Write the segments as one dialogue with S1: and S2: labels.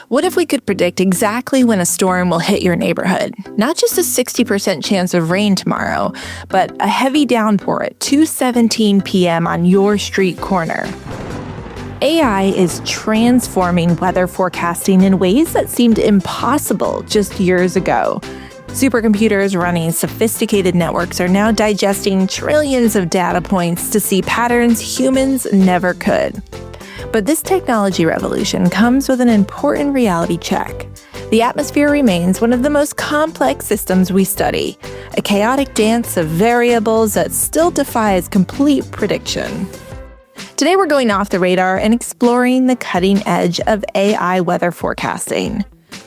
S1: What if we could predict exactly when a storm will hit your neighborhood? Not just a 60% chance of rain tomorrow, but a heavy downpour at 2:17 p.m. on your street corner. AI is transforming weather forecasting in ways that seemed impossible just years ago. Supercomputers running sophisticated networks are now digesting trillions of data points to see patterns humans never could. But this technology revolution comes with an important reality check. The atmosphere remains one of the most complex systems we study, a chaotic dance of variables that still defies complete prediction. Today we're going off the radar and exploring the cutting edge of AI weather forecasting.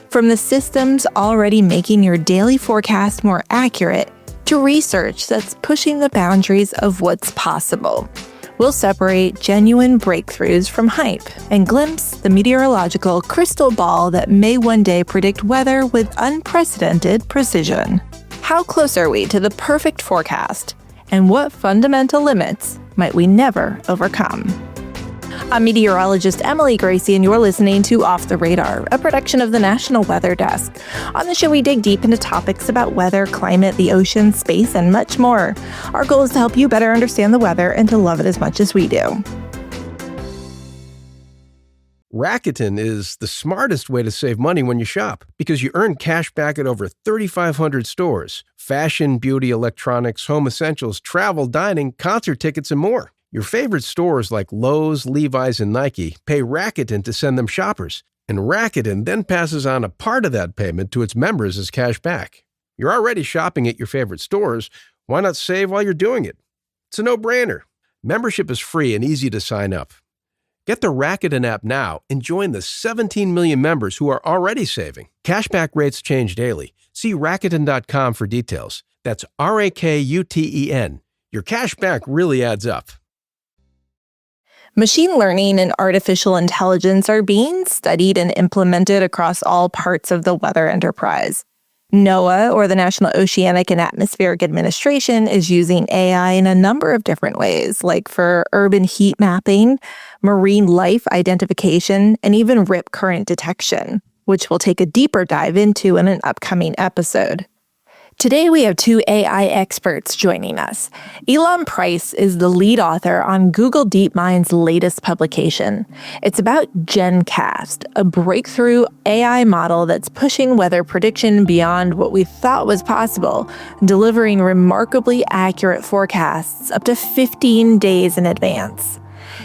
S1: From the systems already making your daily forecast more accurate, to research that's pushing the boundaries of what's possible. We'll separate genuine breakthroughs from hype and glimpse the meteorological crystal ball that may one day predict weather with unprecedented precision. How close are we to the perfect forecast? And what fundamental limits might we never overcome? I'm meteorologist Emily Gracie, and you're listening to Off the Radar, a production of the National Weather Desk. On the show, we dig deep into topics about weather, climate, the ocean, space, and much more. Our goal is to help you better understand the weather and to love it as much as we do.
S2: Rakuten is the smartest way to save money when you shop because you earn cash back at over 3,500 stores. Fashion, beauty, electronics, home essentials, travel, dining, concert tickets, and more. Your favorite stores like Lowe's, Levi's, and Nike pay Rakuten to send them shoppers, and Rakuten then passes on a part of that payment to its members as cash back. You're already shopping at your favorite stores. Why not save while you're doing it? It's a no-brainer. Membership is free and easy to sign up. Get the Rakuten app now and join the 17 million members who are already saving. Cashback rates change daily. See Rakuten.com for details. That's Rakuten. Your cash back really adds up.
S1: Machine learning and artificial intelligence are being studied and implemented across all parts of the weather enterprise. NOAA, or the National Oceanic and Atmospheric Administration, is using AI in a number of different ways, like for urban heat mapping, marine life identification, and even rip current detection, which we'll take a deeper dive into in an upcoming episode. Today, we have two AI experts joining us. Ilan Price is the lead author on Google DeepMind's latest publication. It's about GenCast, a breakthrough AI model that's pushing weather prediction beyond what we thought was possible, delivering remarkably accurate forecasts up to 15 days in advance.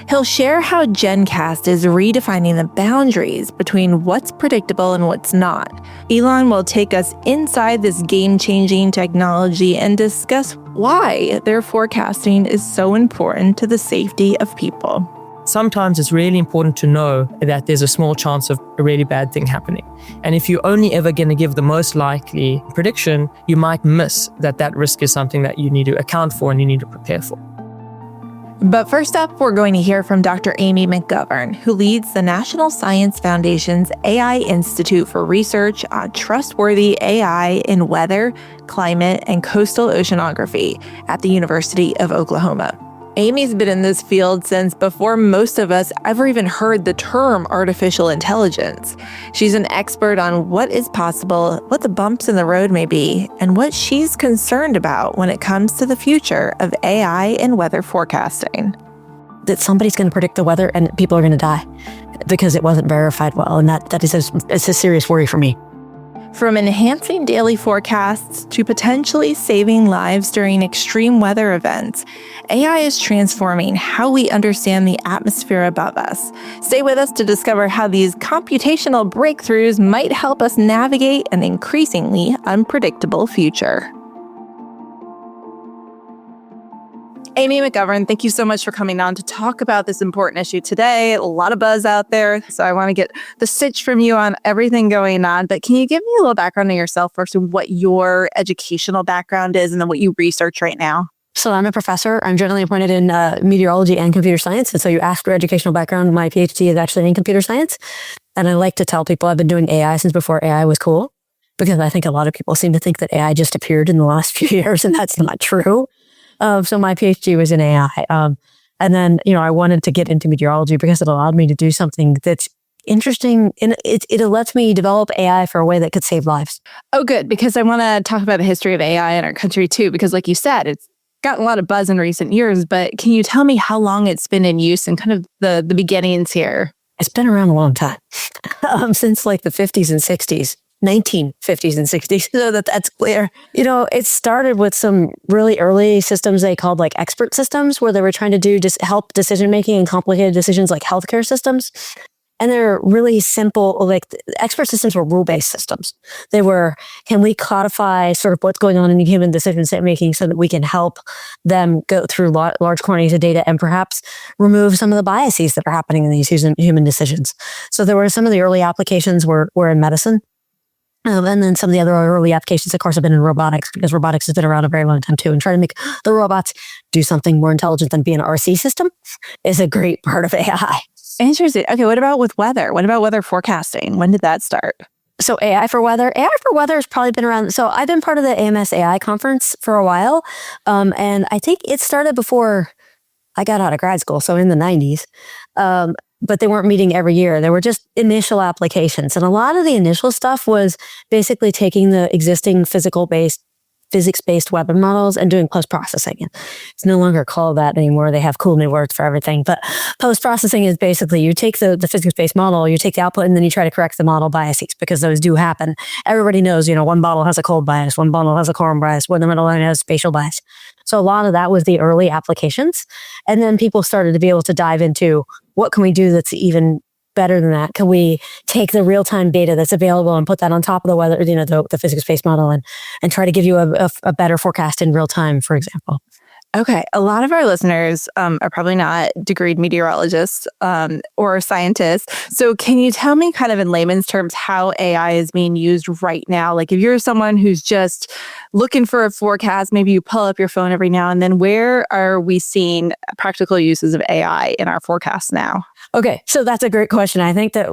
S1: He'll share how GenCast is redefining the boundaries between what's predictable and what's not. Ilan will take us inside this game-changing technology and discuss why their forecasting is so important to the safety of people.
S3: Sometimes it's really important to know that there's a small chance of a really bad thing happening. And if you're only ever going to give the most likely prediction, you might miss that risk is something that you need to account for and you need to prepare for.
S1: But first up, we're going to hear from Dr. Amy McGovern, who leads the National Science Foundation's AI Institute for Research on Trustworthy AI in Weather, Climate, and Coastal Oceanography at the University of Oklahoma. Amy's been in this field since before most of us ever even heard the term artificial intelligence. She's an expert on what is possible, what the bumps in the road may be, and what she's concerned about when it comes to the future of AI and weather forecasting.
S4: That somebody's going to predict the weather and people are going to die because it wasn't verified well, and it's a serious worry for me.
S1: From enhancing daily forecasts to potentially saving lives during extreme weather events, AI is transforming how we understand the atmosphere above us. Stay with us to discover how these computational breakthroughs might help us navigate an increasingly unpredictable future. Amy McGovern, thank you so much for coming on to talk about this important issue today. A lot of buzz out there, so I want to get the sitch from you on everything going on. But can you give me a little background on yourself first and what your educational background is and then what you research right now?
S4: So I'm a professor. I'm generally appointed in meteorology and computer science. And so you asked for educational background. My PhD is actually in computer science. And I like to tell people I've been doing AI since before AI was cool, because I think a lot of people seem to think that AI just appeared in the last few years, and that's not true. So my PhD was in AI. And then, I wanted to get into meteorology because it allowed me to do something that's interesting. And it lets me develop AI for a way that could save lives.
S1: Oh, good, because I want to talk about the history of AI in our country too, because like you said, it's gotten a lot of buzz in recent years, but can you tell me how long it's been in use and kind of the beginnings here?
S4: It's been around a long time, since like the 50s and 60s. 1950s and 60s, so that's clear. It started with some really early systems they called like expert systems, where they were trying to do help decision making in complicated decisions like healthcare systems. And they're really simple, like expert systems were rule-based systems. They were, can we codify sort of what's going on in the human decision making so that we can help them go through large quantities of data and perhaps remove some of the biases that are happening in these human decisions. So there were some of the early applications were in medicine. And then some of the other early applications, of course, have been in robotics, because robotics has been around a very long time too. And trying to make the robots do something more intelligent than be an RC system is a great part of AI.
S1: Interesting. Okay, what about with weather? What about weather forecasting? When did that start?
S4: So AI for weather has probably been around. So I've been part of the AMS AI conference for a while. And I think it started before I got out of grad school, so in the 90s. But they weren't meeting every year. There were just initial applications. And a lot of the initial stuff was basically taking the existing physics-based weather models and doing post-processing. It's no longer called that anymore. They have cool new words for everything. But post-processing is basically you take the physics-based model, you take the output, and then you try to correct the model biases, because those do happen. Everybody knows, one model has a cold bias, one model has a quorum bias, one model has spatial bias. So a lot of that was the early applications. And then people started to be able to dive into, what can we do that's even better than that? Can we take the real-time data that's available and put that on top of the weather, the physics-based model, and try to give you a better forecast in real time, for example?
S1: Okay, a lot of our listeners are probably not degreed meteorologists or scientists. So can you tell me kind of in layman's terms how AI is being used right now? Like if you're someone who's just looking for a forecast, maybe you pull up your phone every now and then, where are we seeing practical uses of AI in our forecasts now?
S4: Okay, so that's a great question. I think that,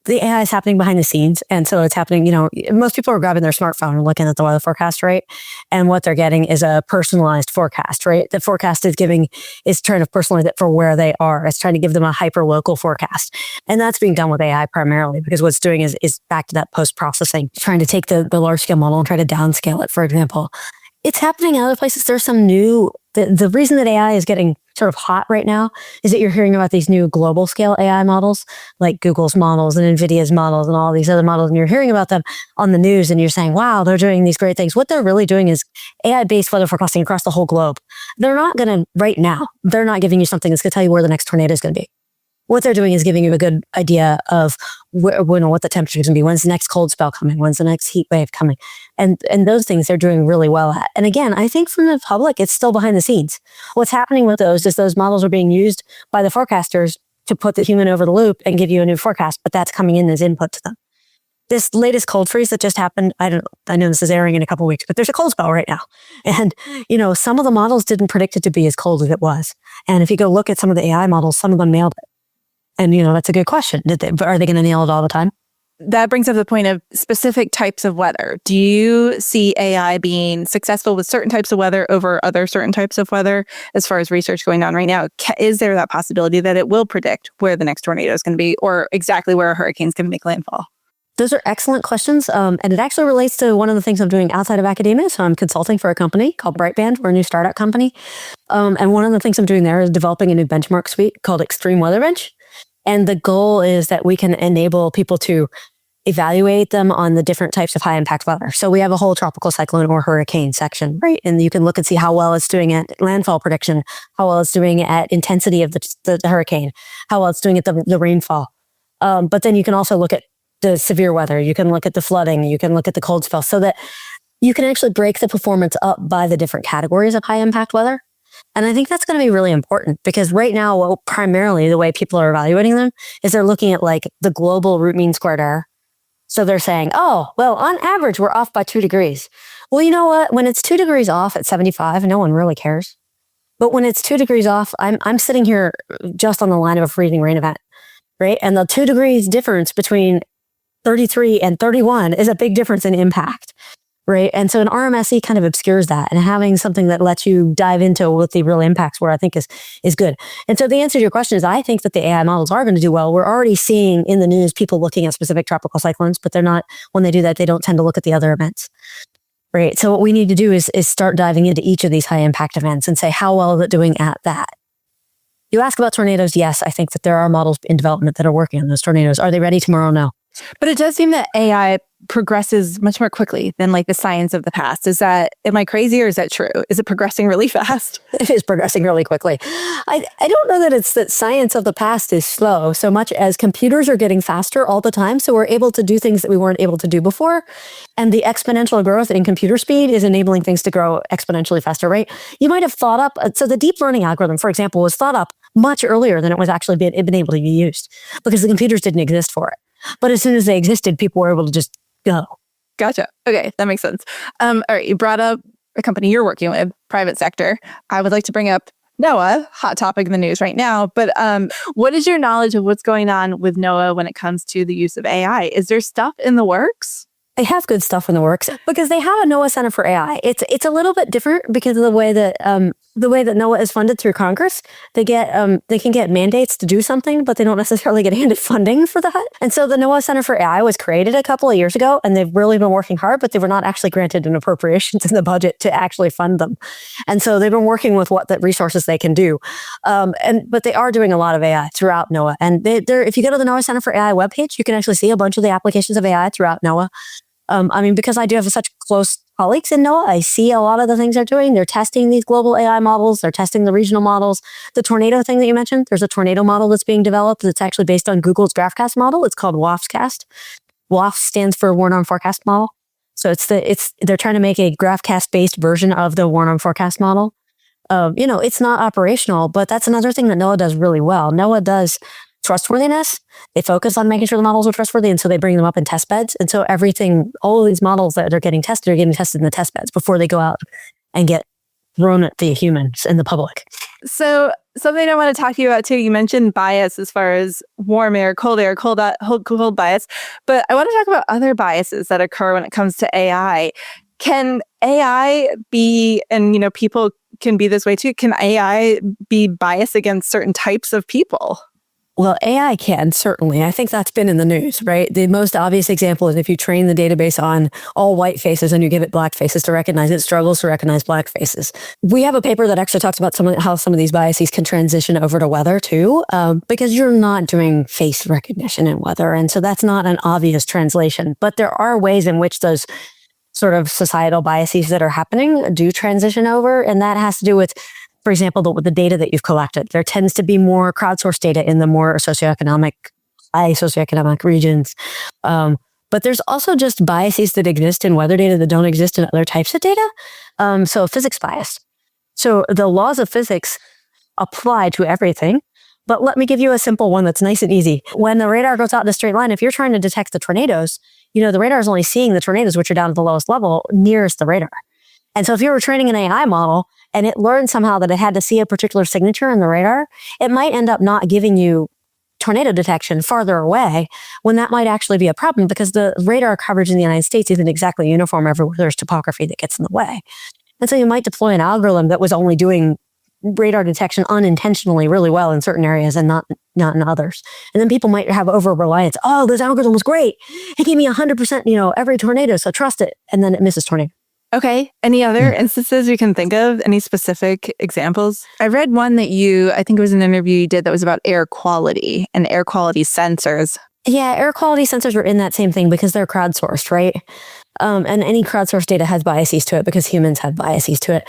S4: the AI is happening behind the scenes. And so it's happening, most people are grabbing their smartphone and looking at the weather forecast, right? And what they're getting is a personalized forecast, right? The forecast is trying to personalize it for where they are. It's trying to give them a hyper-local forecast. And that's being done with AI primarily, because what it's doing is back to that post-processing, trying to take the large-scale model and try to downscale it, for example. It's happening in other places. There's some new, the reason that AI is getting sort of hot right now is that you're hearing about these new global scale AI models, like Google's models and NVIDIA's models and all these other models. And you're hearing about them on the news and you're saying, wow, they're doing these great things. What they're really doing is AI-based weather forecasting across the whole globe. They're not going to, right now, they're not giving you something that's going to tell you where the next tornado is going to be. What they're doing is giving you a good idea of what the temperature is going to be. When's the next cold spell coming? When's the next heat wave coming? And those things they're doing really well at. And again, I think from the public, it's still behind the scenes. What's happening with those is those models are being used by the forecasters to put the human over the loop and give you a new forecast, but that's coming in as input to them. This latest cold freeze that just happened, I know this is airing in a couple of weeks, but there's a cold spell right now. And, some of the models didn't predict it to be as cold as it was. And if you go look at some of the AI models, some of them nailed it. And, that's a good question. Are they going to nail it all the time?
S1: That brings up the point of specific types of weather. Do you see AI being successful with certain types of weather over other certain types of weather as far as research going on right now? Is there that possibility that it will predict where the next tornado is going to be or exactly where a hurricane is going to make landfall?
S4: Those are excellent questions. And it actually relates to one of the things I'm doing outside of academia. So I'm consulting for a company called Brightband. We're a new startup company. And one of the things I'm doing there is developing a new benchmark suite called Extreme Weather Bench. And the goal is that we can enable people to evaluate them on the different types of high impact weather. So we have a whole tropical cyclone or hurricane section, right? And you can look and see how well it's doing at landfall prediction, how well it's doing at intensity of the hurricane, how well it's doing at the rainfall. But then you can also look at the severe weather. You can look at the flooding. You can look at the cold spell, so that you can actually break the performance up by the different categories of high impact weather. And I think that's going to be really important, because right now, primarily the way people are evaluating them is they're looking at like the global root mean squared error. So they're saying, oh, well, on average, we're off by 2 degrees. Well, you know what? When it's 2 degrees off at 75, no one really cares. But when it's 2 degrees off, I'm sitting here just on the line of a freezing rain event, right? And the 2 degrees difference between 33 and 31 is a big difference in impact. right? And so an RMSE kind of obscures that, and having something that lets you dive into what the real impacts were, I think is good. And so the answer to your question is, I think that the AI models are going to do well. We're already seeing in the news people looking at specific tropical cyclones, but they're not, when they do that, they don't tend to look at the other events, right? So what we need to do is start diving into each of these high impact events and say, how well is it doing at that? You ask about tornadoes. Yes, I think that there are models in development that are working on those tornadoes. Are they ready tomorrow? No.
S1: But it does seem that AI progresses much more quickly than like the science of the past. Am I crazy or is that true? Is it progressing really fast?
S4: It is progressing really quickly. I don't know that it's that science of the past is slow so much as computers are getting faster all the time. So we're able to do things that we weren't able to do before. And the exponential growth in computer speed is enabling things to grow exponentially faster, right? You might have thought up, so the deep learning algorithm, for example, was thought up much earlier than it was actually been able to be used because the computers didn't exist for it. But as soon as they existed, people were able to just go.
S1: Gotcha. Okay, that makes sense. All right, you brought up a company you're working with, private sector. I would like to bring up NOAA, hot topic in the news right now. But what is your knowledge of what's going on with NOAA when it comes to the use of AI? Is there stuff in the works?
S4: They have good stuff in the works because they have a NOAA Center for AI. It's a little bit different because of the way that NOAA is funded through Congress. They can get mandates to do something, but they don't necessarily get handed funding for that. And so the NOAA Center for AI was created a couple of years ago, and they've really been working hard, but they were not actually granted an appropriations in the budget to actually fund them. And so they've been working with what the resources they can do. But they are doing a lot of AI throughout NOAA. And if you go to the NOAA Center for AI webpage, you can actually see a bunch of the applications of AI throughout NOAA. Because I do have such close colleagues in NOAA, I see a lot of the things they're doing. They're testing these global AI models. They're testing the regional models. The tornado thing that you mentioned, there's a tornado model that's being developed that's actually based on Google's GraphCast model. It's called WAFScast. WAF stands for Warn Arm Forecast Model. So they're trying to make a GraphCast-based version of the Warn Arm Forecast model. It's not operational, but that's another thing that NOAA does really well. NOAA does trustworthiness. They focus on making sure the models are trustworthy, and so they bring them up in test beds. And so all of these models that are getting tested in the test beds before they go out and get thrown at the humans and the public.
S1: So something I want to talk to you about too, you mentioned bias as far as warm air, cold bias, but I want to talk about other biases that occur when it comes to AI. Can AI be, and people can be this way too, can AI be biased against certain types of people?
S4: Well, AI can, certainly. I think that's been in the news, right? The most obvious example is if you train the database on all white faces and you give it black faces to recognize, it struggles to recognize black faces. We have a paper that actually talks about how some of these biases can transition over to weather too, because you're not doing face recognition in weather. And so that's not an obvious translation. But there are ways in which those sort of societal biases that are happening do transition over. And that has to do with, for example, with the data that you've collected. There tends to be more crowdsourced data in the more socioeconomic regions. But there's also just biases that exist in weather data that don't exist in other types of data. So physics bias. So the laws of physics apply to everything. But let me give you a simple one that's nice and easy. When the radar goes out in a straight line, if you're trying to detect the tornadoes, the radar is only seeing the tornadoes, which are down at the lowest level nearest the radar. And so if you were training an AI model and it learned somehow that it had to see a particular signature in the radar, it might end up not giving you tornado detection farther away when that might actually be a problem because the radar coverage in the United States isn't exactly uniform everywhere. There's topography that gets in the way. And so you might deploy an algorithm that was only doing radar detection unintentionally really well in certain areas and not in others. And then people might have over-reliance. Oh, this algorithm was great. It gave me 100%, every tornado, so trust it. And then it misses tornado.
S1: Okay. Any other instances you can think of? Any specific examples? I read one that I think it was an interview you did that was about air quality and air quality sensors.
S4: Yeah, air quality sensors are in that same thing because they're crowdsourced, right? And any crowdsourced data has biases to it because humans have biases to it.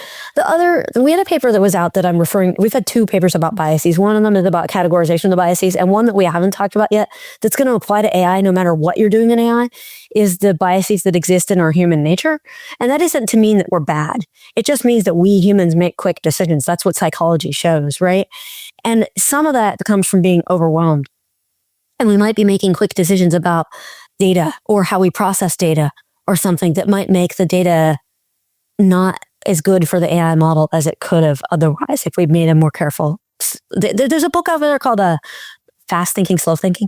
S4: We had a paper that was out that we've had two papers about biases. One of them is about categorization of the biases, and one that we haven't talked about yet that's going to apply to AI no matter what you're doing in AI is the biases that exist in our human nature. And that isn't to mean that we're bad. It just means that we humans make quick decisions. That's what psychology shows, right? And some of that comes from being overwhelmed. And we might be making quick decisions about data or how we process data or something that might make the data not as good for the AI model as it could have otherwise if we made a more careful. There's a book out there called Fast Thinking, Slow Thinking.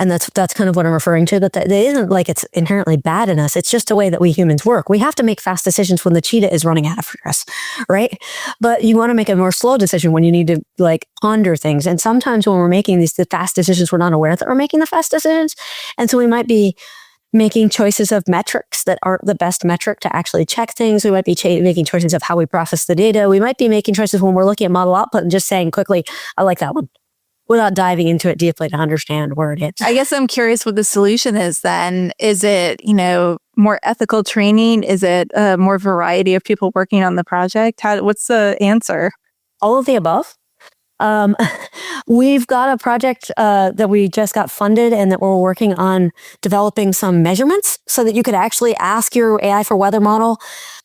S4: And that's kind of what I'm referring to, that it isn't like it's inherently bad in us. It's just the way that we humans work. We have to make fast decisions when the cheetah is running after us, right? But you want to make a more slow decision when you need to like ponder things. And sometimes when we're making the fast decisions, we're not aware that we're making the fast decisions. And so we might be making choices of metrics that aren't the best metric to actually check things. We might be making choices of how we process the data. We might be making choices when we're looking at model output and just saying quickly, I like that one, without diving into it deeply to understand where it is.
S1: I guess I'm curious what the solution is then. Is it, more ethical training? Is it more variety of people working on the project? What's the answer?
S4: All of the above. We've got a project that we just got funded and that we're working on developing some measurements so that you could actually ask your AI for weather model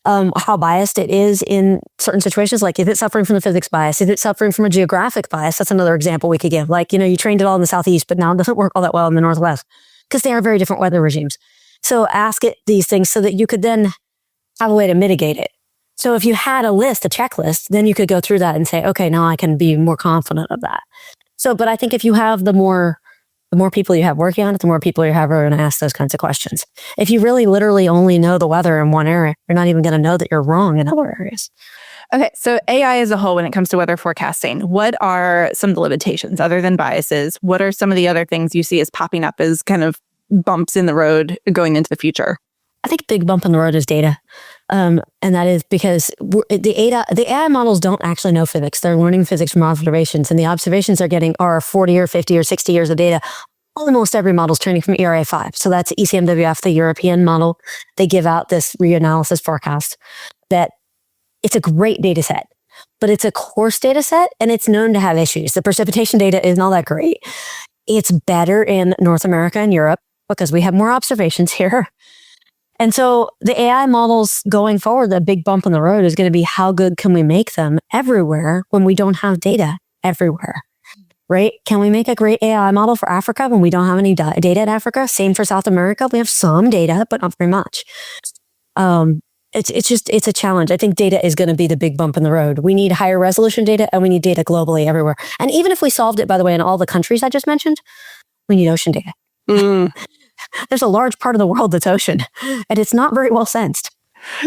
S4: how biased it is in certain situations. Like if it's suffering from the physics bias, if it's suffering from a geographic bias, that's another example we could give. Like, you trained it all in the Southeast, but now it doesn't work all that well in the Northwest because they are very different weather regimes. So ask it these things so that you could then have a way to mitigate it. So if you had a checklist, then you could go through that and say, okay, now I can be more confident of that. So, but I think if you have the more people you have working on it, the more people you have are going to ask those kinds of questions. If you really literally only know the weather in one area, you're not even going to know that you're wrong in other areas.
S1: Okay, so AI as a whole, when it comes to weather forecasting, what are some of the limitations other than biases? What are some of the other things you see as popping up as kind of bumps in the road going into the future?
S4: I think a big bump in the road is data. And that is because the AI models don't actually know physics. They're learning physics from observations, and the observations they're getting are 40 or 50 or 60 years of data. Almost every model is training from ERA 5. So that's ECMWF, the European model. They give out this reanalysis forecast that it's a great data set, but it's a coarse data set and it's known to have issues. The precipitation data isn't all that great. It's better in North America and Europe because we have more observations here. And so the AI models going forward, the big bump in the road is going to be how good can we make them everywhere when we don't have data everywhere, right? Can we make a great AI model for Africa when we don't have any data in Africa? Same for South America. We have some data, but not very much. It's a challenge. I think data is going to be the big bump in the road. We need higher resolution data and we need data globally everywhere. And even if we solved it, by the way, in all the countries I just mentioned, we need ocean data. There's a large part of the world that's ocean, and it's not very well sensed.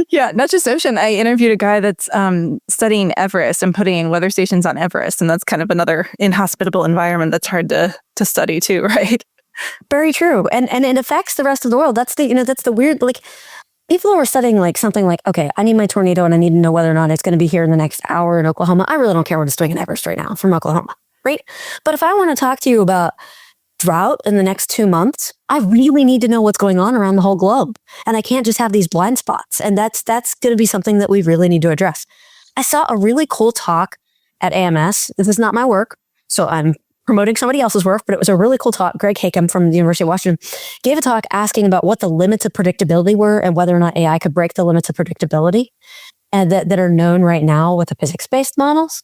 S1: Yeah, not just ocean. I interviewed a guy that's studying Everest and putting weather stations on Everest, and that's kind of another inhospitable environment that's hard to study too, right?
S4: Very true, and it affects the rest of the world. That's the weird, like, people who are studying like something like, okay, I need my tornado and I need to know whether or not it's going to be here in the next hour in Oklahoma. I really don't care what it's doing in Everest right now from Oklahoma, right? But if I want to talk to you about drought in the next 2 months, I really need to know what's going on around the whole globe. And I can't just have these blind spots. And that's going to be something that we really need to address. I saw a really cool talk at AMS. This is not my work, so I'm promoting somebody else's work, but it was a really cool talk. Greg Hakem from the University of Washington gave a talk asking about what the limits of predictability were and whether or not AI could break the limits of predictability and that are known right now with the physics-based models.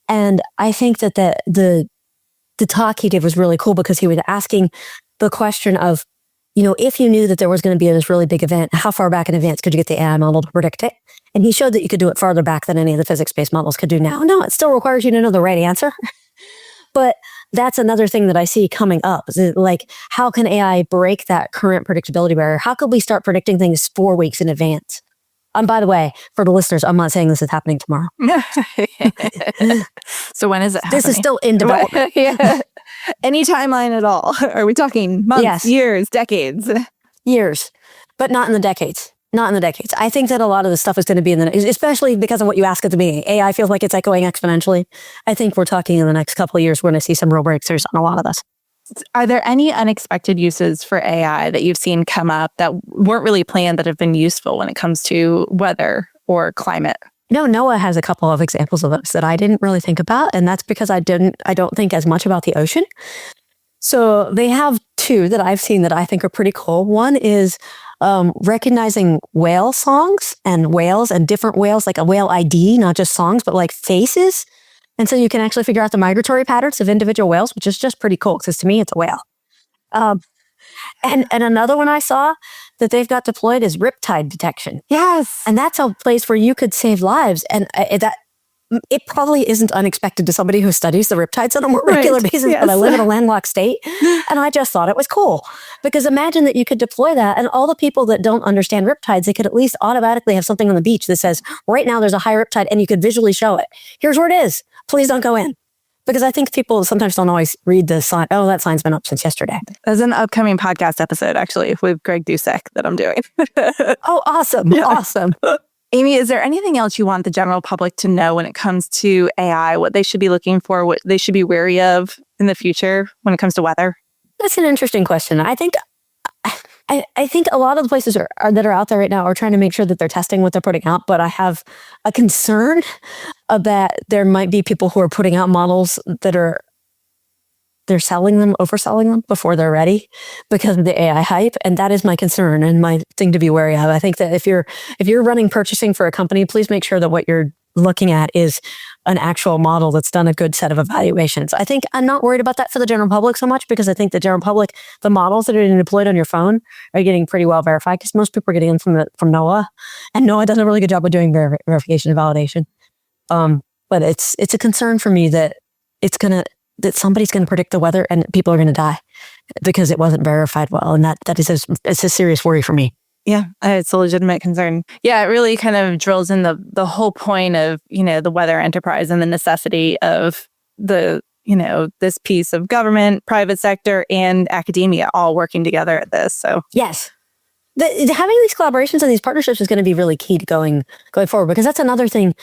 S4: And I think that the talk he did was really cool because he was asking the question of, if you knew that there was going to be this really big event, how far back in advance could you get the AI model to predict it? And he showed that you could do it farther back than any of the physics-based models could do now. No, it still requires you to know the right answer. But that's another thing that I see coming up. Is like, how can AI break that current predictability barrier? How could we start predicting things 4 weeks in advance? By the way, for the listeners, I'm not saying this is happening tomorrow.
S1: So when is it happening?
S4: This is still in development.
S1: Yeah. Any timeline at all? Are we talking months,
S4: Yes.
S1: years, decades?
S4: Years, but not in the decades. Not in the decades. I think that a lot of the stuff is going to be especially because of what you asked at the beginning. AI feels like it's going exponentially. I think we're talking in the next couple of years, we're going to see some real breakthroughs on a lot of this.
S1: Are there any unexpected uses for AI that you've seen come up that weren't really planned that have been useful when it comes to weather or climate?
S4: NOAA has a couple of examples of those that I didn't really think about, and that's because I don't think as much about the ocean. So they have two that I've seen that I think are pretty cool. One is recognizing whale songs and whales and different whales, like a whale ID, not just songs, but like faces. And so you can actually figure out the migratory patterns of individual whales, which is just pretty cool because to me, it's a whale. And another one I saw that they've got deployed is riptide detection.
S1: Yes.
S4: And that's a place where you could save lives. And that it probably isn't unexpected to somebody who studies the riptides on a more regular basis, but I live in a landlocked state, and I just thought it was cool. Because imagine that you could deploy that, and all the people that don't understand riptides, they could at least automatically have something on the beach that says, right now there's a high riptide, and you could visually show it. Here's where it is. Please don't go in. Because I think people sometimes don't always read the sign. Oh, that sign's been up since yesterday.
S1: There's an upcoming podcast episode, actually, with Greg Dusek that I'm doing.
S4: Oh, awesome. Yeah. Awesome.
S1: Amy, is there anything else you want the general public to know when it comes to AI, what they should be looking for, what they should be wary of in the future when it comes to weather?
S4: That's an interesting question. I think a lot of the places that are out there right now are trying to make sure that they're testing what they're putting out, but I have a concern that there might be people who are putting out models that they're overselling them before they're ready because of the AI hype. And that is my concern and my thing to be wary of. I think that if you're running purchasing for a company, please make sure that what you're looking at is an actual model that's done a good set of evaluations. I think I'm not worried about that for the general public so much because I think the general public, the models that are getting deployed on your phone are getting pretty well verified because most people are getting them from NOAA, and NOAA does a really good job of doing verification and validation. But it's a concern for me that that somebody's going to predict the weather and people are going to die because it wasn't verified well, and that is it's a serious worry for me.
S1: Yeah, it's a legitimate concern. Yeah, it really kind of drills in the whole point of, the weather enterprise and the necessity of this piece of government, private sector, and academia all working together at this. So
S4: yes, having these collaborations and these partnerships is going to be really key to going forward, because that's another thing.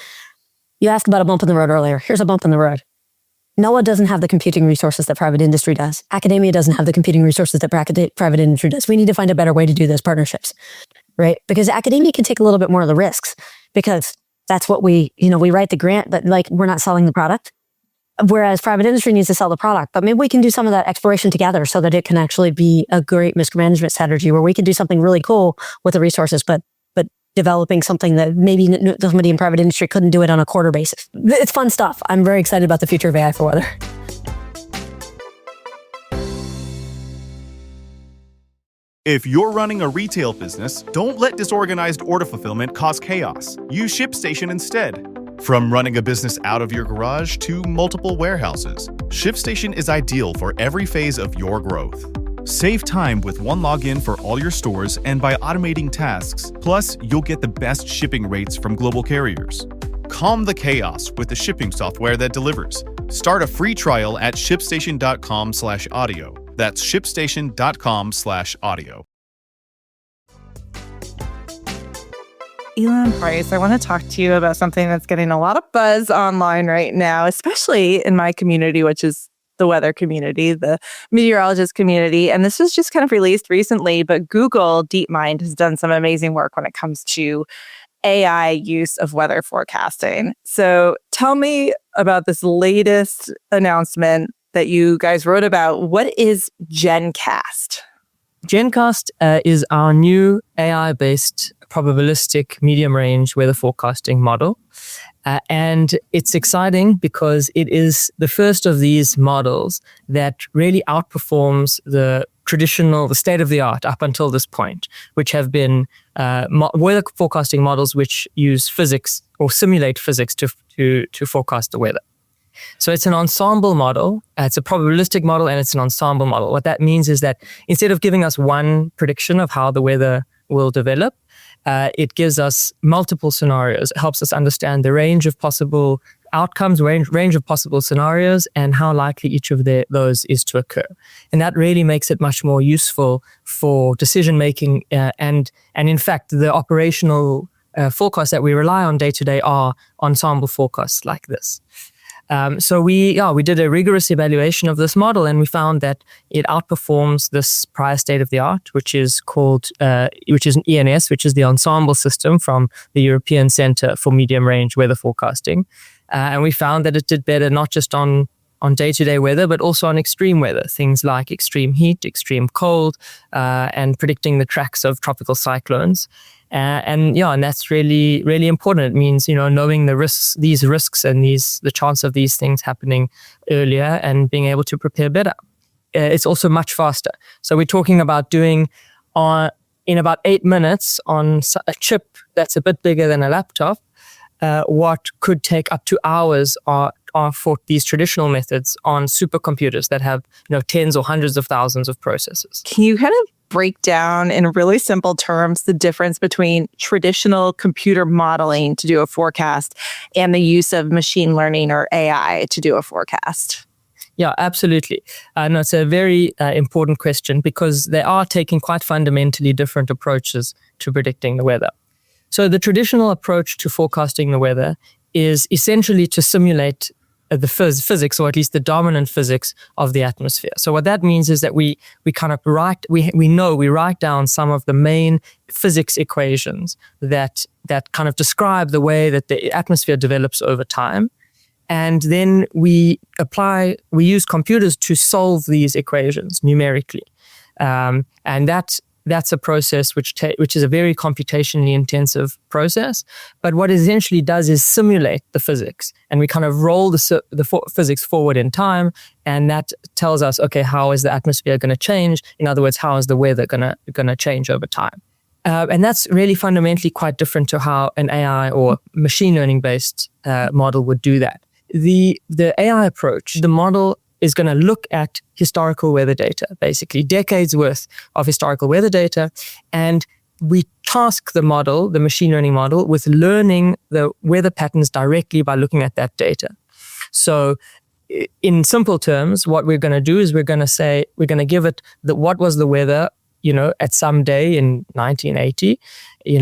S4: You asked about a bump in the road earlier. Here's a bump in the road. NOAA doesn't have the computing resources that private industry does. Academia doesn't have the computing resources that private industry does. We need to find a better way to do those partnerships, right? Because academia can take a little bit more of the risks because that's what we write the grant, but we're not selling the product. Whereas private industry needs to sell the product, but maybe we can do some of that exploration together so that it can actually be a great risk management strategy where we can do something really cool with the resources, but developing something that maybe somebody in private industry couldn't do it on a quarter basis. It's fun stuff. I'm very excited about the future of AI for weather.
S5: If you're running a retail business, don't let disorganized order fulfillment cause chaos. Use ShipStation instead. From running a business out of your garage to multiple warehouses, ShipStation is ideal for every phase of your growth. Save time with one login for all your stores and by automating tasks. Plus, you'll get the best shipping rates from global carriers. Calm the chaos with the shipping software that delivers. Start a free trial at shipstation.com/audio. That's shipstation.com/audio.
S1: Ilan Price, I want to talk to you about something that's getting a lot of buzz online right now, especially in my community, which is the weather community, the meteorologist community. And this was just kind of released recently, but Google DeepMind has done some amazing work when it comes to AI use of weather forecasting. So tell me about this latest announcement that you guys wrote about. What is GenCast?
S3: GenCast is our new AI-based probabilistic medium-range weather forecasting model. And it's exciting because it is the first of these models that really outperforms the state-of-the-art up until this point, which have been weather forecasting models which use physics or simulate physics to forecast the weather. So it's an ensemble model. It's a probabilistic model, and it's an ensemble model. What that means is that instead of giving us one prediction of how the weather will develop, it gives us multiple scenarios. It helps us understand the range of possible outcomes, range of possible scenarios, and how likely each of those is to occur. And that really makes it much more useful for decision making. And in fact, the operational forecasts that we rely on day to day are ensemble forecasts like this. So we did a rigorous evaluation of this model, and we found that it outperforms this prior state of the art, which is ENS, which is the ensemble system from the European Center for Medium Range Weather Forecasting. And we found that it did better not just on day-to-day weather, but also on extreme weather, things like extreme heat, extreme cold, and predicting the tracks of tropical cyclones. And that's really, really important. It means, knowing these risks and the chance of these things happening earlier and being able to prepare better. It's also much faster. So we're talking about doing in about 8 minutes on a chip that's a bit bigger than a laptop, what could take up to hours are for these traditional methods on supercomputers that have tens or hundreds of thousands of processors.
S1: Can you kind of break down in really simple terms the difference between traditional computer modeling to do a forecast and the use of machine learning or AI to do a forecast?
S3: Yeah, absolutely. No, it's a very important question because they are taking quite fundamentally different approaches to predicting the weather. So the traditional approach to forecasting the weather is essentially to simulate the physics, or at least the dominant physics of the atmosphere. So what that means is that we kind of write down some of the main physics equations that kind of describe the way that the atmosphere develops over time. And then we use computers to solve these equations numerically. And that's a process which is a very computationally intensive process. But what it essentially does is simulate the physics, and we kind of roll the physics forward in time, and that tells us, okay, how is the atmosphere going to change? In other words, how is the weather going to change over time? And that's really fundamentally quite different to how an AI or machine learning based model would do that. The AI approach, the model is going to look at historical weather data, basically decades worth of historical weather data. And we task the model, the machine learning model, with learning the weather patterns directly by looking at that data. So in simple terms, what we're going to do is we're going to give it what was the weather, at some day in 1980,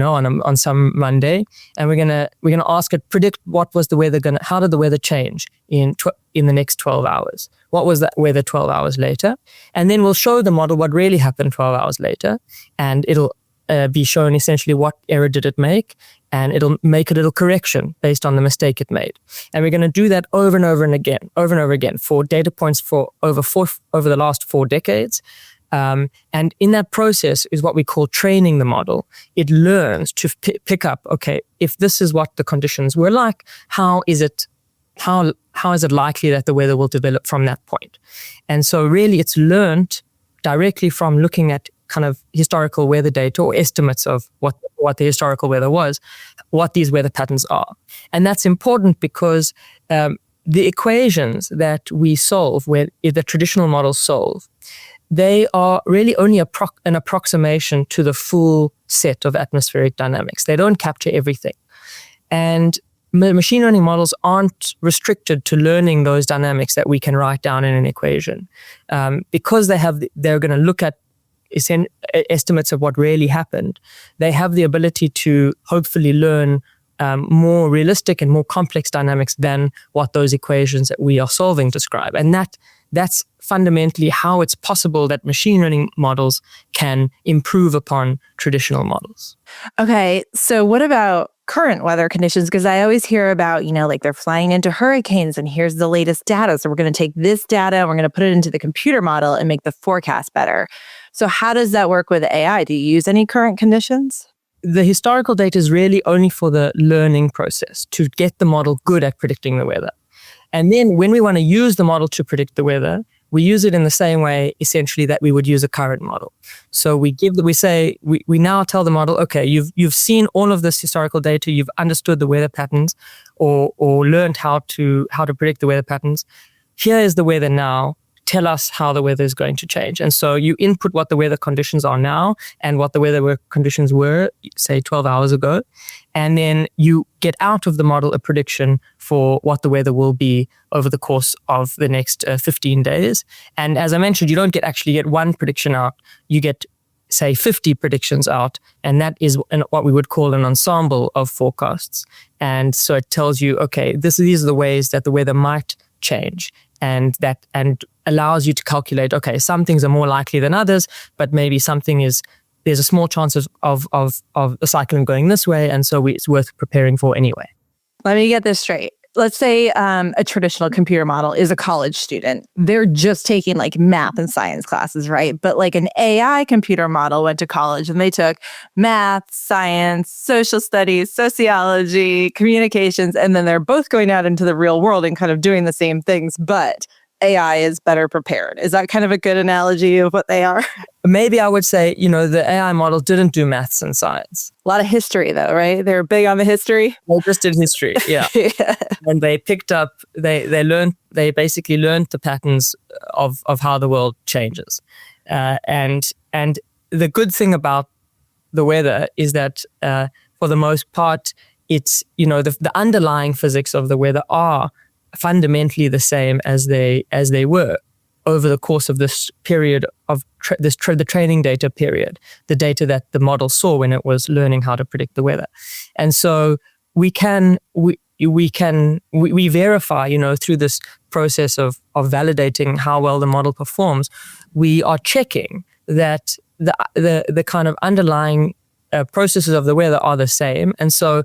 S3: on some Monday, and we're gonna ask it, predict what was the weather how did the weather change in the next 12 hours? What was that weather 12 hours later? And then we'll show the model what really happened 12 hours later, and it'll be shown essentially what error did it make, and it'll make a little correction based on the mistake it made. And we're going to do that over and over again for data points for over the last 4 decades. And in that process is what we call training the model. It learns to pick up, okay, if this is what the conditions were like, how is it likely that the weather will develop from that point? And so really it's learned directly from looking at kind of historical weather data or estimates of what the historical weather was, what these weather patterns are. And that's important because the equations that we solve, where the traditional models solve, they are really only an approximation to the full set of atmospheric dynamics. They don't capture everything. And machine learning models aren't restricted to learning those dynamics that we can write down in an equation. Because they're going to look at estimates of what really happened. They have the ability to hopefully learn more realistic and more complex dynamics than what those equations that we are solving describe. And that's fundamentally how it's possible that machine learning models can improve upon traditional models.
S1: Okay, so what about current weather conditions? Because I always hear about, like they're flying into hurricanes and here's the latest data. So we're going to take this data and we're going to put it into the computer model and make the forecast better. So how does that work with AI? Do you use any current conditions?
S3: The historical data is really only for the learning process to get the model good at predicting the weather. And then when we want to use the model to predict the weather, we use it in the same way, essentially, that we would use a current model. So we now tell the model, okay, you've seen all of this historical data, you've understood the weather patterns, or learned how to predict the weather patterns. Here is the weather now. Tell us how the weather is going to change. And so you input what the weather conditions are now and what the weather conditions were, say, 12 hours ago. And then you get out of the model a prediction for what the weather will be over the course of the next 15 days. And as I mentioned, you don't actually get one prediction out. You get, say, 50 predictions out. And that is what we would call an ensemble of forecasts. And so it tells you, okay, these are the ways that the weather might change. And allows you to calculate, okay, some things are more likely than others, but maybe there's a small chance of a cyclone going this way, and so it's worth preparing for anyway.
S1: Let me get this straight. Let's say a traditional computer model is a college student. They're just taking like math and science classes, right? But like an AI computer model went to college and they took math, science, social studies, sociology, communications, and then they're both going out into the real world and kind of doing the same things, but AI is better prepared. Is that kind of a good analogy of what they are?
S3: Maybe I would say, the AI model didn't do maths and science.
S1: A lot of history though, right? They're big on the history.
S3: They just did history, yeah.
S1: Yeah.
S3: And they picked up, they basically learned the patterns of how the world changes. And the good thing about the weather is that for the most part, it's, the underlying physics of the weather are fundamentally the same as they were over the course of this period of the training data period, the data that the model saw when it was learning how to predict the weather. And so we verify, through this process of validating how well the model performs, we are checking that the kind of underlying processes of the weather are the same. And so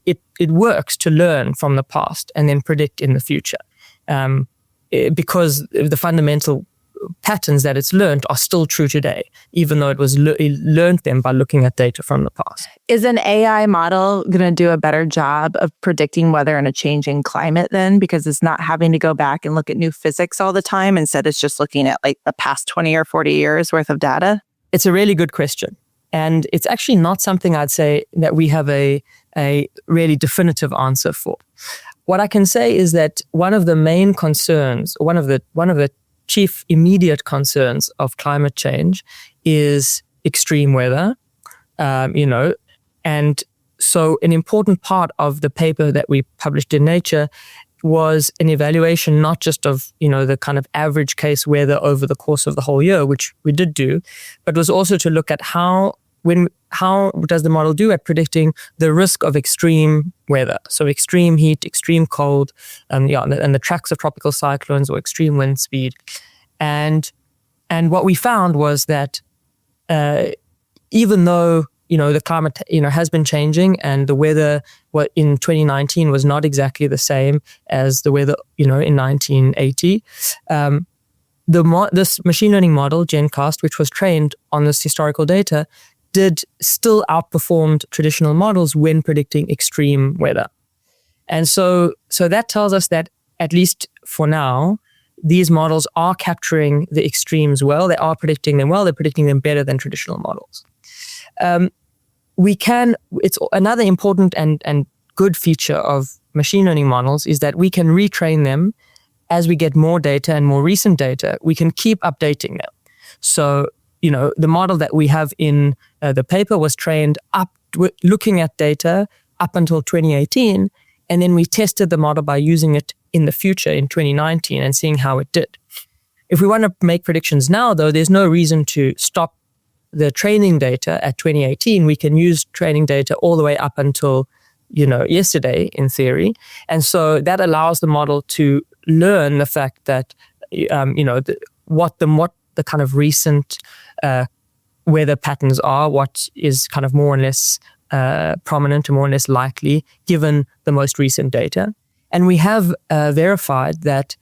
S3: it works to learn from the past and then predict in the future, because the fundamental patterns that it's learned are still true today, even though it learned them by looking at data from the past.
S1: Is an AI model going to do a better job of predicting weather in a changing climate then, because it's not having to go back and look at new physics all the time? Instead, it's just looking at like the past 20 or 40 years worth of data?
S3: It's a really good question. And it's actually not something I'd say that we have a really definitive answer for. What I can say is that one of the main concerns, one of the chief immediate concerns of climate change is extreme weather, and so an important part of the paper that we published in Nature was an evaluation not just of, the kind of average case weather over the course of the whole year, which we did do, but was also to look at how does the model do at predicting the risk of extreme weather? So extreme heat, extreme cold, and the tracks of tropical cyclones or extreme wind speed. And what we found was that even though, the climate, has been changing and the weather in 2019 was not exactly the same as the weather, in 1980, this machine learning model, GenCast, which was trained on this historical data, did still outperformed traditional models when predicting extreme weather. And so that tells us that, at least for now, these models are capturing the extremes well. They are predicting them well. They're predicting them better than traditional models. It's another important and good feature of machine learning models is that we can retrain them as we get more data and more recent data. We can keep updating them. So, the model that we have in the paper was trained looking at data up until 2018, and then we tested the model by using it in the future in 2019 and seeing how it did. If we want to make predictions now, though, there's no reason to stop the training data at 2018. We can use training data all the way up until, yesterday, in theory. And so that allows the model to learn the fact that, what the kind of recent weather patterns are, what is kind of more or less prominent and more or less likely given the most recent data. And we have verified that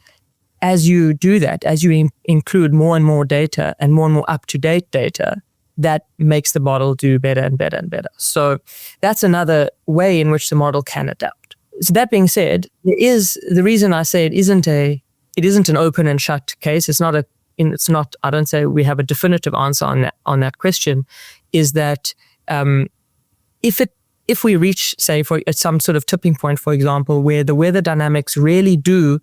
S3: as you do that, as you include more and more data and more up-to-date data, that makes the model do better and better and better. So that's another way in which the model can adapt. So that being said, the reason I say it isn't an open and shut case. I don't say we have a definitive answer on that question, is that if we reach, say, at some sort of tipping point, for example, where the weather dynamics really do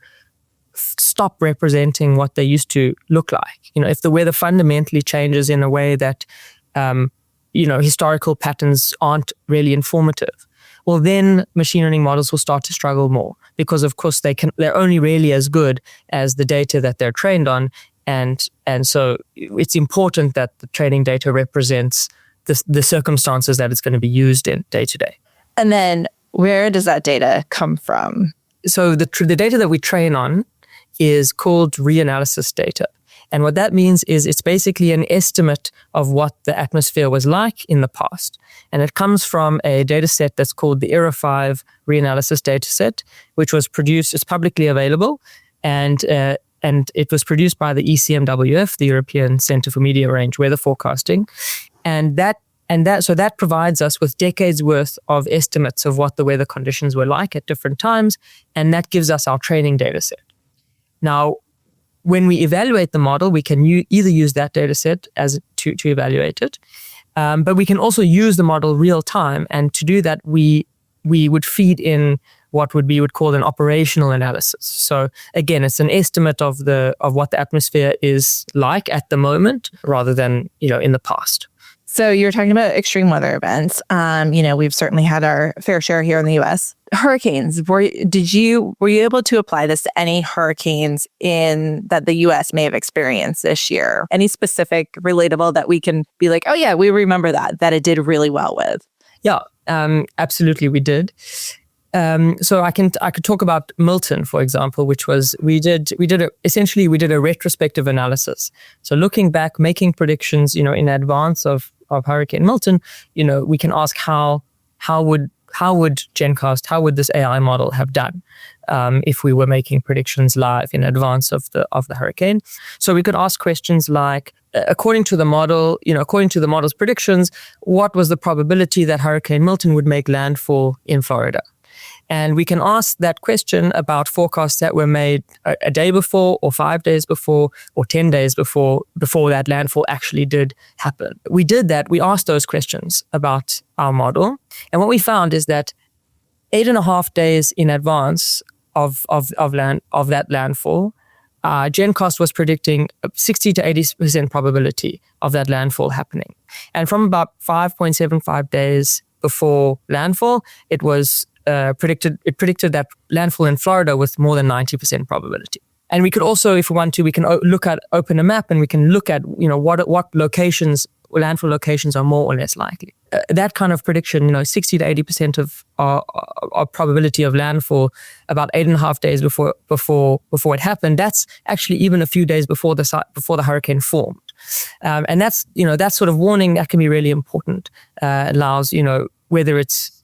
S3: stop representing what they used to look like, if the weather fundamentally changes in a way that, historical patterns aren't really informative, well, then machine learning models will start to struggle more because, of course, they're only really as good as the data that they're trained on. And so it's important that the training data represents the circumstances that it's going to be used in day to day.
S1: And then where does that data come from?
S3: So the data that we train on is called reanalysis data. And what that means is it's basically an estimate of what the atmosphere was like in the past. And it comes from a data set that's called the ERA 5 reanalysis data set, which was produced, it's publicly available. And it was produced by the ECMWF, the European Centre for Medium Range Weather Forecasting. So that provides us with decades worth of estimates of what the weather conditions were like at different times. And that gives us our training data set. Now, when we evaluate the model, we can either use that data set as to evaluate it, but we can also use the model real time. And to do that, we would feed in what we would call an operational analysis. So again, it's an estimate of what the atmosphere is like at the moment, rather than in the past.
S1: So you're talking about extreme weather events. We've certainly had our fair share here in the U.S. Hurricanes. Were you able to apply this to any hurricanes that the U.S. may have experienced this year? Any specific relatable that we can be like, oh yeah, we remember that it did really well with?
S3: Yeah, absolutely, we did. So I could talk about Milton, for example, which was we did a retrospective analysis. So looking back, making predictions, in advance of Hurricane Milton, we can ask how would GenCast, how would this AI model have done if we were making predictions live in advance of the hurricane? So we could ask questions like, according to the model, according to the model's predictions, what was the probability that Hurricane Milton would make landfall in Florida? And we can ask that question about forecasts that were made a day before, or 5 days before, or 10 days before that landfall actually did happen. We did that. We asked those questions about our model. And what we found is that 8.5 days in advance of that landfall, GenCast was predicting 60 to 80% probability of that landfall happening. And from about 5.75 days before landfall, it predicted that landfall in Florida with more than 90% probability. And we could also, if we want to, we can open a map and we can look at, what locations, landfall locations are more or less likely. That kind of prediction, 60 to 80% of probability of landfall about 8.5 days before it happened. That's actually even a few days before the hurricane formed. And that's, that sort of warning that can be really important. Allows, whether it's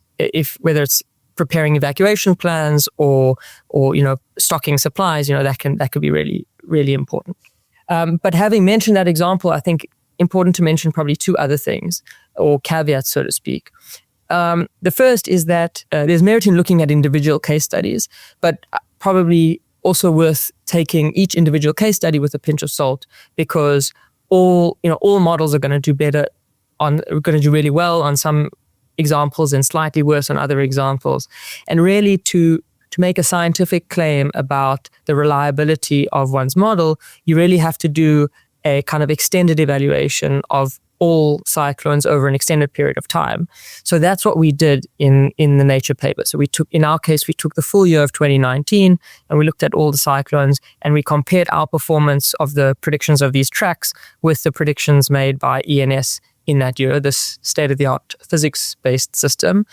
S3: preparing evacuation plans or stocking supplies, that could be really, really important. But having mentioned that example, I think important to mention probably two other things, or caveats, so to speak. The first is that there's merit in looking at individual case studies, but probably also worth taking each individual case study with a pinch of salt, because all models are going to do really well on some examples and slightly worse on other examples. And really to make a scientific claim about the reliability of one's model, you really have to do a kind of extended evaluation of all cyclones over an extended period of time. So that's what we did in the Nature paper. So in our case, we took the full year of 2019 and we looked at all the cyclones and we compared our performance of the predictions of these tracks with the predictions made by ENS in that year, this state-of-the-art physics-based system.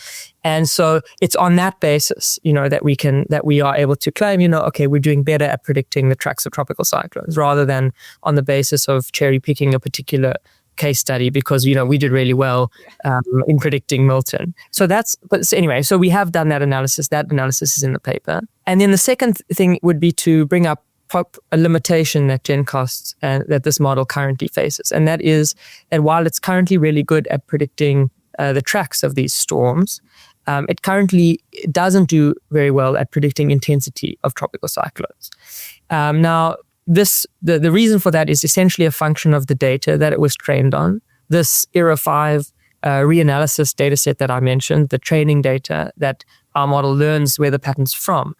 S3: And so it's on that basis, that we are able to claim, okay, we're doing better at predicting the tracks of tropical cyclones, rather than on the basis of cherry-picking a particular case study because, we did really well in predicting Milton. So so we have done that analysis. That analysis is in the paper. And then the second thing would be to bring up a limitation that GenCast and that this model currently faces. And that is that while it's currently really good at predicting the tracks of these storms, it currently doesn't do very well at predicting intensity of tropical cyclones. Now, the reason for that is essentially a function of the data that it was trained on. This ERA 5 reanalysis data set that I mentioned, the training data that our model learns weather patterns from,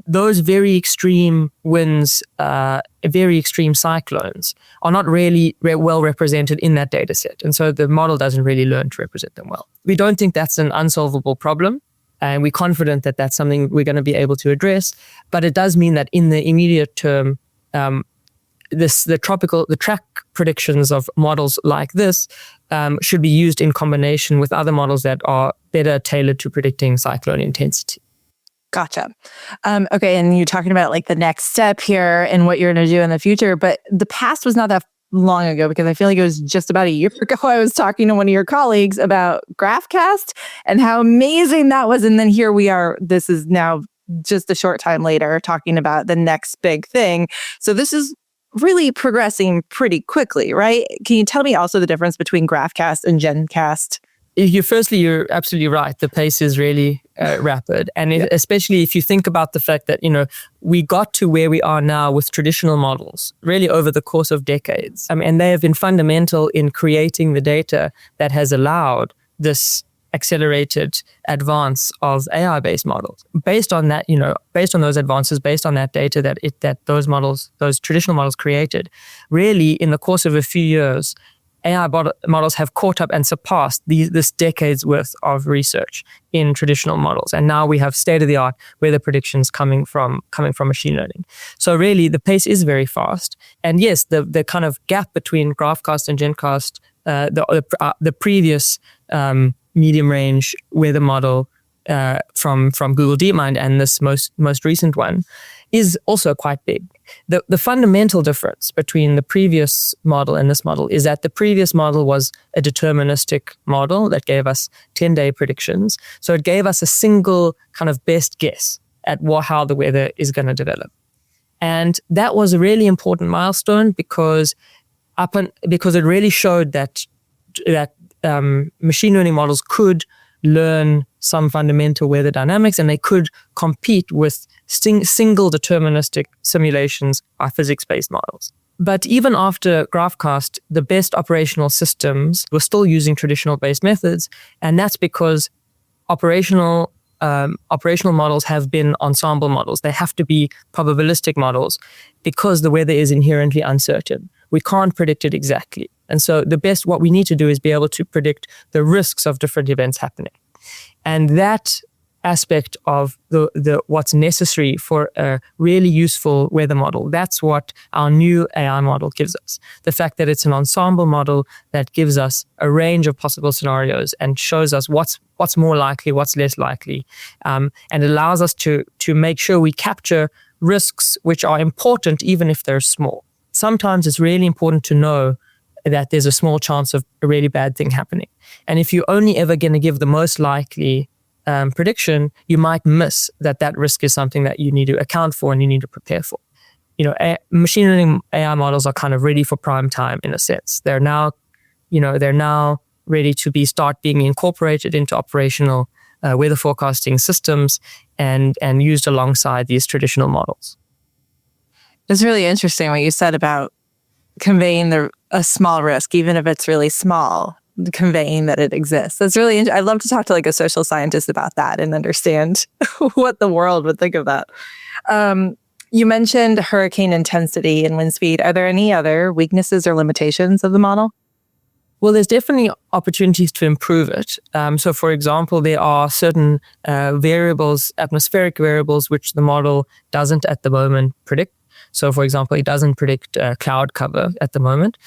S3: those very extreme winds, very extreme cyclones are not really well represented in that data set. And so the model doesn't really learn to represent them well. We don't think that's an unsolvable problem. And we're confident that that's something we're going to be able to address. But it does mean that in the immediate term, the track predictions of models like this should be used in combination with other models that are better tailored to predicting cyclone intensity.
S1: Gotcha. Okay, and you're talking about like the next step here and what you're going to do in the future, but the past was not that long ago, because I feel like it was just about a year ago I was talking to one of your colleagues about GraphCast and how amazing that was. And then here we are, this is now just a short time later talking about the next big thing. So this is really progressing pretty quickly, right? Can you tell me also the difference between GraphCast and GenCast?
S3: You're absolutely right. The pace is really rapid. And especially if you think about the fact that, we got to where we are now with traditional models really over the course of decades. And they have been fundamental in creating the data that has allowed this accelerated advance of AI-based models. Based on that, based on those advances, based on that data that those traditional models created, really in the course of a few years, AI models have caught up and surpassed this decade's worth of research in traditional models. And now we have state-of-the-art weather predictions coming from machine learning. So really, the pace is very fast. And yes, the kind of gap between GraphCast and GenCast, the previous medium range weather model from Google DeepMind and this most recent one is also quite big. The fundamental difference between the previous model and this model is that the previous model was a deterministic model that gave us 10-day predictions. So it gave us a single kind of best guess at how the weather is going to develop. And that was a really important milestone because it really showed that machine learning models could learn some fundamental weather dynamics, and they could compete with single deterministic simulations by physics-based models. But even after GraphCast, the best operational systems were still using traditional-based methods, and that's because operational models have been ensemble models. They have to be probabilistic models because the weather is inherently uncertain. We can't predict it exactly. And so what we need to do is be able to predict the risks of different events happening. And that aspect of what's necessary for a really useful weather model, that's what our new AI model gives us. The fact that it's an ensemble model that gives us a range of possible scenarios and shows us what's more likely, what's less likely, and allows us to make sure we capture risks which are important even if they're small. Sometimes it's really important to know that there's a small chance of a really bad thing happening. And if you're only ever going to give the most likely prediction, you might miss that risk is something that you need to account for and you need to prepare for. Machine learning AI models are kind of ready for prime time in a sense. They're now ready to start being incorporated into operational weather forecasting systems and used alongside these traditional models.
S1: It's really interesting what you said about conveying a small risk, even if it's really small, conveying that it exists. That's really I'd love to talk to a social scientist about that and understand what the world would think of that. You mentioned hurricane intensity and wind speed. Are there any other weaknesses or limitations of the model?
S3: Well, there's definitely opportunities to improve it. So, for example, there are certain variables, atmospheric variables, which the model doesn't at the moment predict. So, for example, it doesn't predict cloud cover at the moment.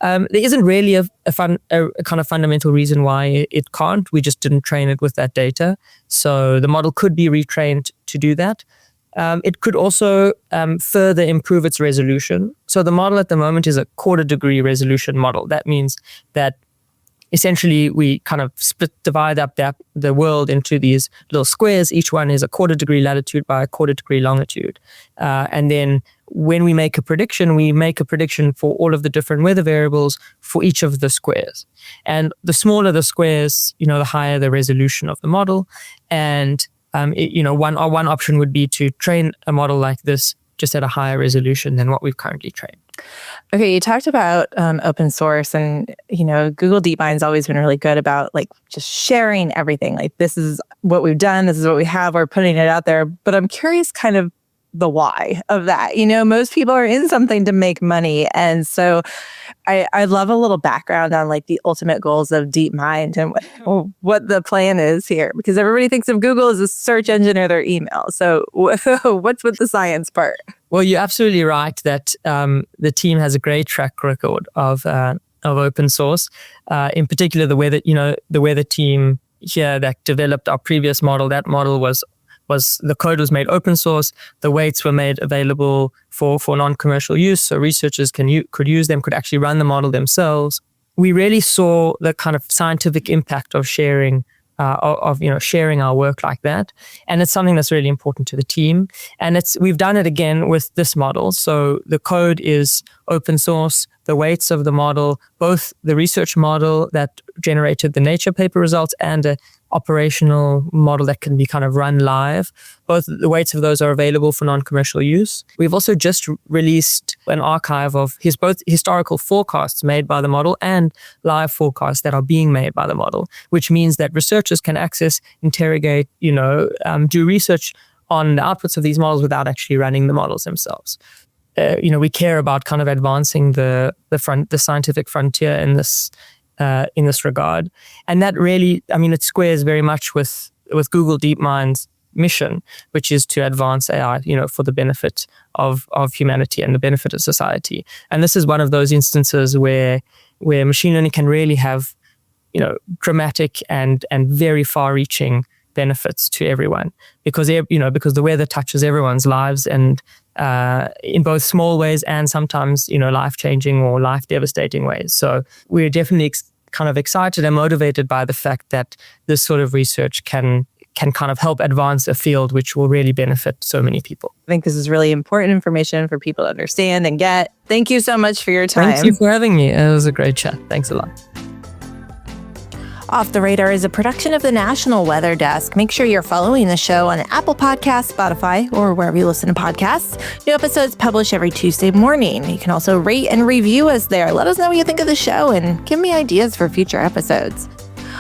S3: There isn't really a kind of fundamental reason why it can't. We just didn't train it with that data. So the model could be retrained to do that. It could also further improve its resolution. So the model at the moment is a 1/4 degree resolution model. That means that essentially we kind of divide up the world into these little squares. Each one is a 1/4 degree latitude by a 1/4 degree longitude. And then when we make a prediction for all of the different weather variables for each of the squares. And the smaller the squares, the higher the resolution of the model. And one option would be to train a model like this just at a higher resolution than what we've currently trained.
S1: Okay, you talked about open source, and Google DeepMind's always been really good about just sharing everything. This is what we've done, this is what we have, we're putting it out there. But I'm curious kind of the why of that. Most people are in something to make money. And so I'd love a little background on the ultimate goals of DeepMind and what the plan is here, because everybody thinks of Google as a search engine or their email. So what's with the science part?
S3: Well, you're absolutely right that the team has a great track record of open source. In particular, the weather team here that developed our previous model. That model was the code was made open source. The weights were made available for non-commercial use, so researchers could use them, could actually run the model themselves. We really saw the kind of scientific impact of sharing sharing our work like that, and it's something that's really important to the team. And we've done it again with this model. So the code is open source. The weights of the model, both the research model that generated the Nature paper results and an operational model that can be kind of run live. Both the weights of those are available for non-commercial use. We've also just released an archive of both historical forecasts made by the model and live forecasts that are being made by the model, which means that researchers can access, interrogate, do research on the outputs of these models without actually running the models themselves. We care about kind of advancing the scientific frontier in this regard, and that really, it squares very much with Google DeepMind's mission, which is to advance AI, for the benefit of humanity and the benefit of society. And this is one of those instances where machine learning can really have, dramatic and very far-reaching benefits to everyone, because the weather touches everyone's lives, and in both small ways and sometimes life-changing or life-devastating ways. So we're definitely kind of excited and motivated by the fact that this sort of research can kind of help advance a field which will really benefit so many people.
S1: I think this is really important information for people to understand and get. Thank you so much for your time.
S3: Thank you for having me. It was a great chat. Thanks a lot.
S1: Off the Radar is a production of the National Weather Desk. Make sure you're following the show on Apple Podcasts, Spotify, or wherever you listen to podcasts. New episodes published every Tuesday morning. You can also rate and review us there. Let us know what you think of the show and give me ideas for future episodes.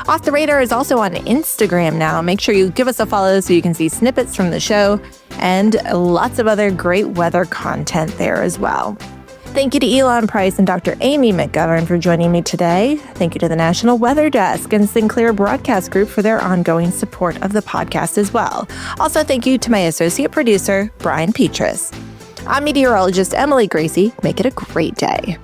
S1: Off the Radar is also on Instagram now. Make sure you give us a follow so you can see snippets from the show and lots of other great weather content there as well. Thank you to Ilan Price and Dr. Amy McGovern for joining me today. Thank you to the National Weather Desk and Sinclair Broadcast Group for their ongoing support of the podcast as well. Also, thank you to my associate producer, Brian Petrus. I'm meteorologist Emily Gracie. Make it a great day.